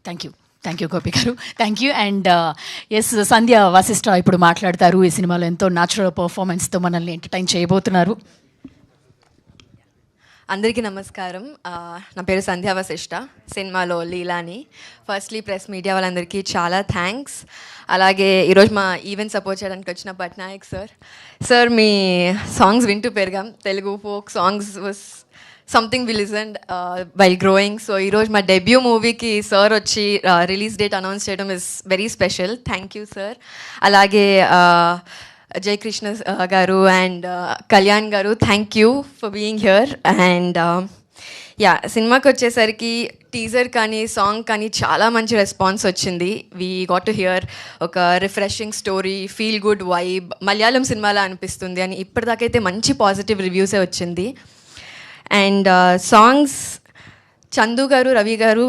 Thank you Gopi గారు, thank you. And yes, సంధ్య వశిష్ఠ ఇప్పుడు మాట్లాడతారు. ఈ సినిమాలో ఎంతో న్యాచురల్ పర్ఫార్మెన్స్తో మనల్ని ఎంటర్టైన్ చేయబోతున్నారు. అందరికీ నమస్కారం. నా పేరు సంధ్యా వశిష్ఠ, సినిమాలో లీలాని. ఫస్ట్లీ ప్రెస్ మీడియా వాళ్ళందరికీ చాలా థ్యాంక్స్. అలాగే ఈరోజు మా ఈవెంట్ సపోర్ట్ చేయడానికి వచ్చిన పట్నాయక్ సార్ మీ సాంగ్స్ వింటూ పెరిగాం. Telugu folk songs was something we listened while growing. So ఈరోజు మా డెబ్యూ మూవీకి సార్ వచ్చి రిలీజ్ డేట్ అనౌన్స్ చేయడం is very special. Thank you sir. అలాగే Jayakrishna garu and Kalyan garu, thank you for being here. And సినిమాకి వచ్చేసరికి టీజర్ కానీ సాంగ్ కానీ చాలా మంచి రెస్పాన్స్ వచ్చింది. వీ గాట్ టు హియర్ ఒక refreshing story, feel good vibe, Malayalam సినిమాలా అనిపిస్తుంది అని ఇప్పటిదాకైతే మంచి పాజిటివ్ రివ్యూసే వచ్చింది. అండ్ సాంగ్స్ చందు గారు, రవి గారు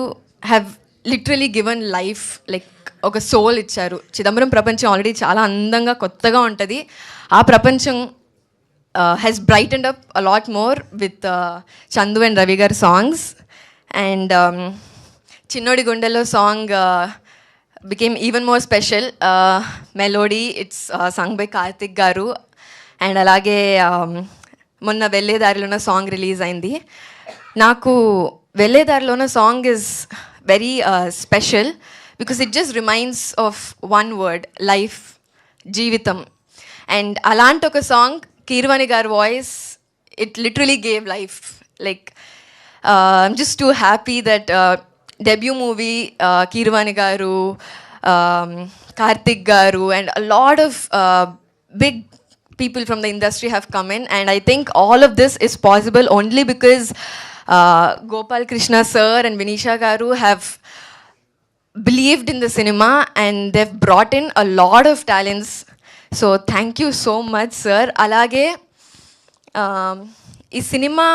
have literally given life, like ఒక సోల్ ఇచ్చారు. చిదంబరం ప్రపంచం ఆల్రెడీ చాలా అందంగా కొత్తగా ఉంటుంది. ఆ ప్రపంచం has brightened up a lot more with Chandu and Ravi గారి సాంగ్స్. అండ్ చిన్నోడి గుండెలో song became even more special. Melody it's sung by Karthik garu. And అలాగే మొన్న వెళ్ళేదారిలో ఉన్న సాంగ్ రిలీజ్ అయింది. నాకు వెళ్ళేదారిలో ఉన్న song is very special because it just reminds of one word, life, జీవితం. అండ్ అలాంటి ఒక సాంగ్ కీరవాణి గారి voice, it literally gave life. Like I'm just two happy that debut movie Keeravani గారు, కార్తిక్ గారు and a lot of big people from the industry have come in, and I think all of this is possible only because Gopal Krishna sir and Vinisha garu have believed in the cinema and they've brought in a lot of talents. So thank you so much sir. Alage ఈ cinema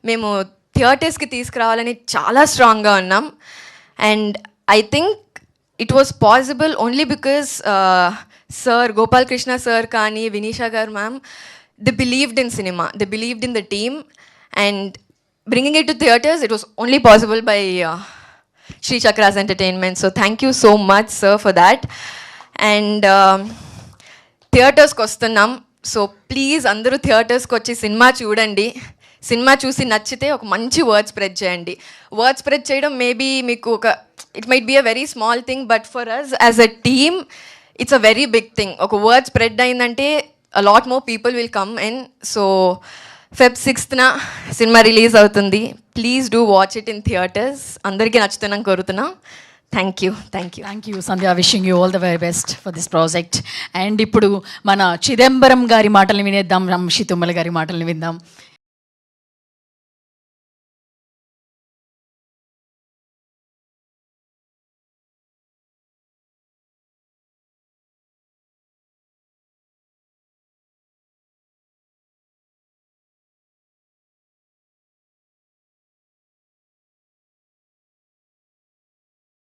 మేము థియేటర్స్కి తీసుకురావాలని చాలా స్ట్రాంగ్గా ఉన్నాం. And I think it was possible only because sir Gopal Krishna sir కానీ వినీషా గారు ma'am, they believed in cinema, they believed in the team, and bringing it to theatres, it was only possible by Sri Chakras Entertainment. So thank you so much sir for that. And థియేటర్స్కి వస్తున్నాం. So please అందరూ థియేటర్స్కి వచ్చి cinema చూడండి. Cinema చూసి నచ్చితే ఒక మంచి వర్డ్ స్ప్రెడ్ చేయండి. వర్డ్ స్ప్రెడ్ చేయడం మేబీ మీకు it might be a very small thing, but for us as a team it's a very big thing. ఒక వర్డ్ స్ప్రెడ్ అయిందంటే a lot more people will come in. So Feb 6th సినిమా release అవుతుంది. Please do watch it in theatres. అందరికీ నచ్చుతున్నాం కోరుతున్నాం. Thank you Sandhya, wishing you all the very best for this project. And ఇప్పుడు మన చిదంబరం గారి మాటల్ని వినేద్దాం, రంశి తుమ్మల గారి మాటల్ని విందాం.